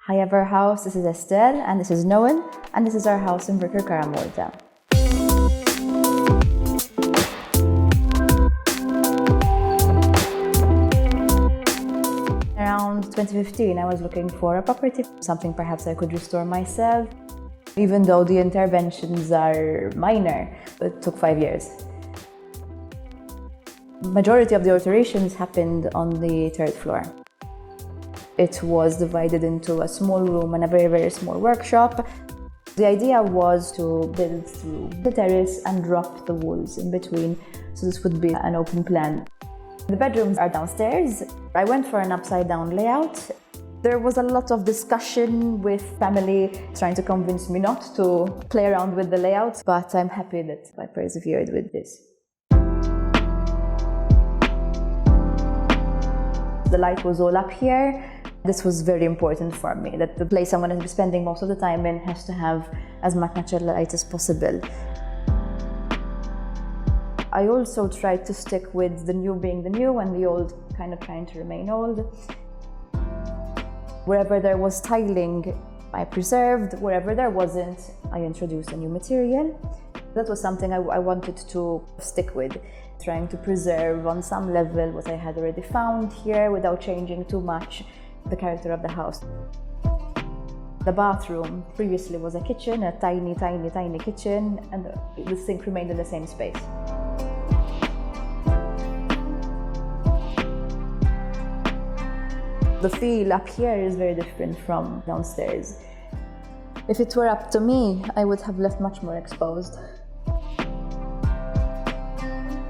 Hi Everhouse, this is Estelle and this is Noel and this is our house in Birkirkara, Malta. Around 2015 I was looking for a property, something perhaps I could restore myself. Even though the interventions are minor, it took 5 years. Majority of the alterations happened on the third floor. It was divided into a small room and a very, very small workshop. The idea was to build through the terrace and drop the walls in between, so this would be an open plan. The bedrooms are downstairs. I went for an upside-down layout. There was a lot of discussion with family trying to convince me not to play around with the layout, but I'm happy that I persevered with this. The light was all up here. This was very important for me, that the place I'm going to be spending most of the time in has to have as much natural light as possible. I also tried to stick with the new being the new and the old kind of trying to remain old. Wherever there was tiling, I preserved. Wherever there wasn't, I introduced a new material. That was something I wanted to stick with, trying to preserve on some level what I had already found here without changing too much the character of the house. The bathroom previously was a kitchen, a tiny, tiny, tiny kitchen, and the sink remained in the same space. The feel up here is very different from downstairs. If it were up to me, I would have left much more exposed.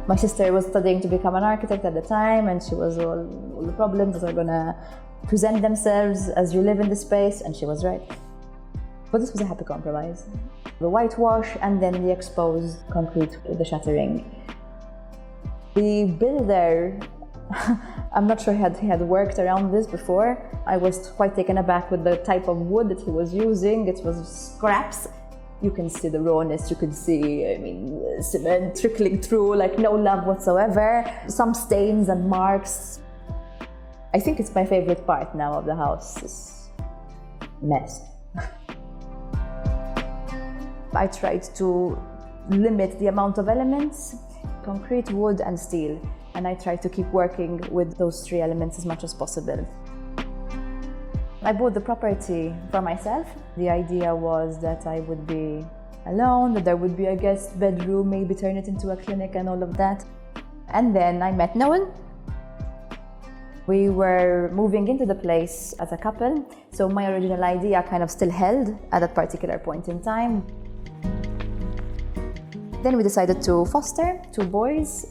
My sister was studying to become an architect at the time, and she was all the problems that are gonna present themselves as you live in the space, and she was right. But this was a happy compromise. The whitewash and then the exposed concrete with the shuttering. The builder, I'm not sure he had worked around this before. I was quite taken aback with the type of wood that he was using. It was scraps. You can see the rawness, you can see, cement trickling through, like no love whatsoever. Some stains and marks. I think it's my favorite part now of the house, this mess. I tried to limit the amount of elements, concrete, wood and steel. And I tried to keep working with those three elements as much as possible. I bought the property for myself. The idea was that I would be alone, that there would be a guest bedroom, maybe turn it into a clinic and all of that. And then I met Noel. We were moving into the place as a couple, so my original idea kind of still held at that particular point in time. Then we decided to foster 2 boys.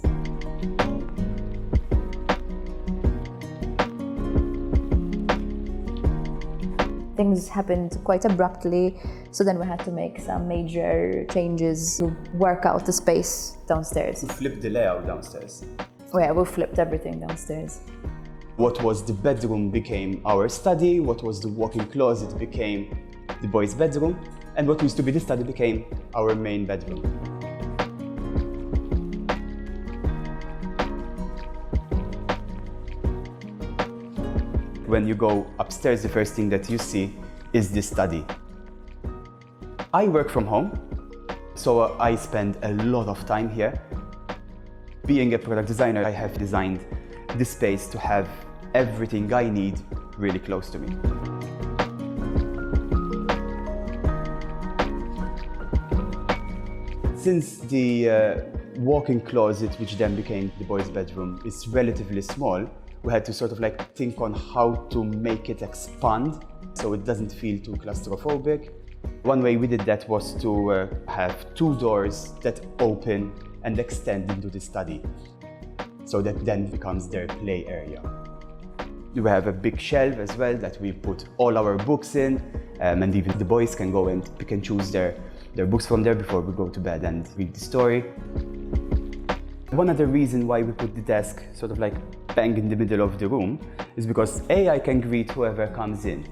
Things happened quite abruptly, so then we had to make some major changes to work out the space downstairs. You flipped the layout downstairs? Oh yeah, we flipped everything downstairs. What was the bedroom became our study, what was the walk-in closet became the boys' bedroom, and what used to be the study became our main bedroom. When you go upstairs, the first thing that you see is the study. I work from home, so I spend a lot of time here. Being a product designer, I have designed this space to have everything I need really close to me. Since the walk-in closet, which then became the boys' bedroom, is relatively small, we had to sort of think on how to make it expand so it doesn't feel too claustrophobic. One way we did that was to have 2 doors that open and extend into the study, so that then becomes their play area. We have a big shelf as well that we put all our books in, and even the boys can go and pick and choose their books from there before we go to bed and read the story. One other reason why we put the desk sort of bang in the middle of the room is because A, I can greet whoever comes in,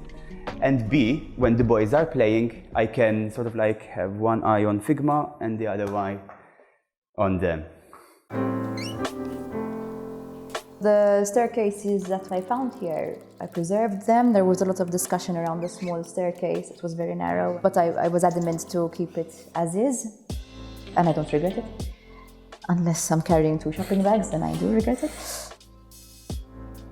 and B, when the boys are playing, I can sort of have one eye on Figma and the other eye on them. The staircases that I found here, I preserved them. There was a lot of discussion around the small staircase. It was very narrow, but I was adamant to keep it as is, and I don't regret it. Unless I'm carrying 2 shopping bags, then I do regret it.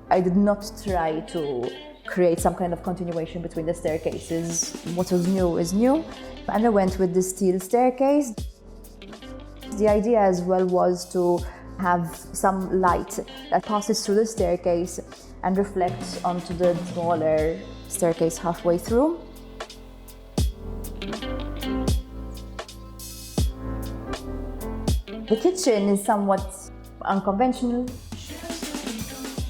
I did not try to create some kind of continuation between the staircases. What was new is new, and I went with the steel staircase. The idea as well was to have some light that passes through the staircase and reflects onto the smaller staircase halfway through. The kitchen is somewhat unconventional.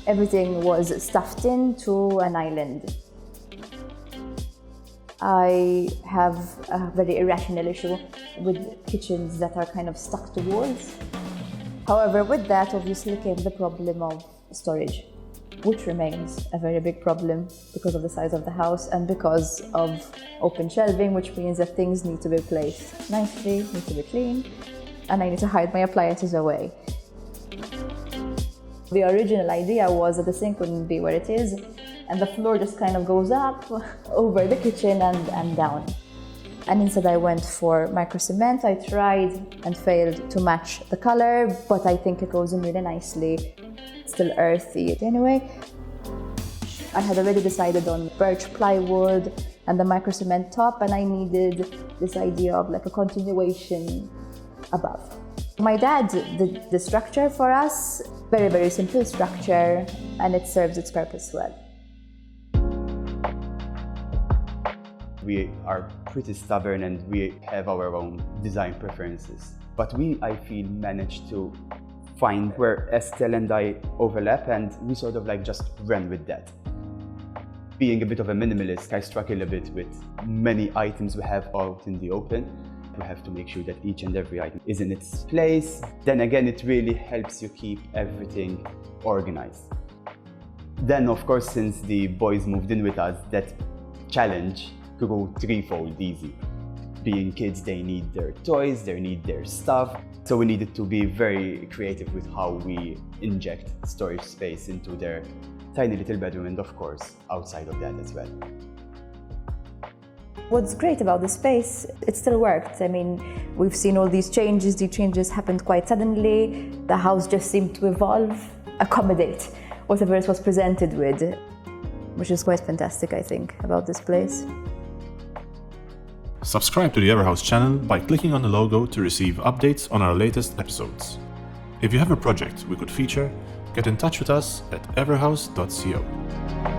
Everything was stuffed into an island. I have a very irrational issue with kitchens that are kind of stuck to walls. However, with that obviously came the problem of storage, which remains a very big problem because of the size of the house and because of open shelving, which means that things need to be placed nicely, need to be clean, and I need to hide my appliances away. The original idea was that the sink wouldn't be where it is, and the floor just kind of goes up over the kitchen and down. And instead I went for micro cement. I tried and failed to match the color, but I think it goes in really nicely. It's still earthy anyway. I had already decided on birch plywood and the micro cement top, and I needed this idea of like a continuation above. My dad did the structure for us, very, very simple structure, and it serves its purpose well. We are pretty stubborn and we have our own design preferences. But we, I feel, managed to find where Estelle and I overlap, and we sort of like just ran with that. Being a bit of a minimalist, I struggle a bit with many items we have out in the open. We have to make sure that each and every item is in its place. Then again, it really helps you keep everything organized. Then, of course, since the boys moved in with us, that challenge could go threefold easy. Being kids, they need their toys, they need their stuff. So we needed to be very creative with how we inject storage space into their tiny little bedroom, and of course, outside of that as well. What's great about the space, it still worked. I mean, we've seen all these changes. The changes happened quite suddenly. The house just seemed to evolve, accommodate whatever it was presented with, which is quite fantastic, I think, about this place. Subscribe to the Everhouse channel by clicking on the logo to receive updates on our latest episodes. If you have a project we could feature, get in touch with us at everhouse.co.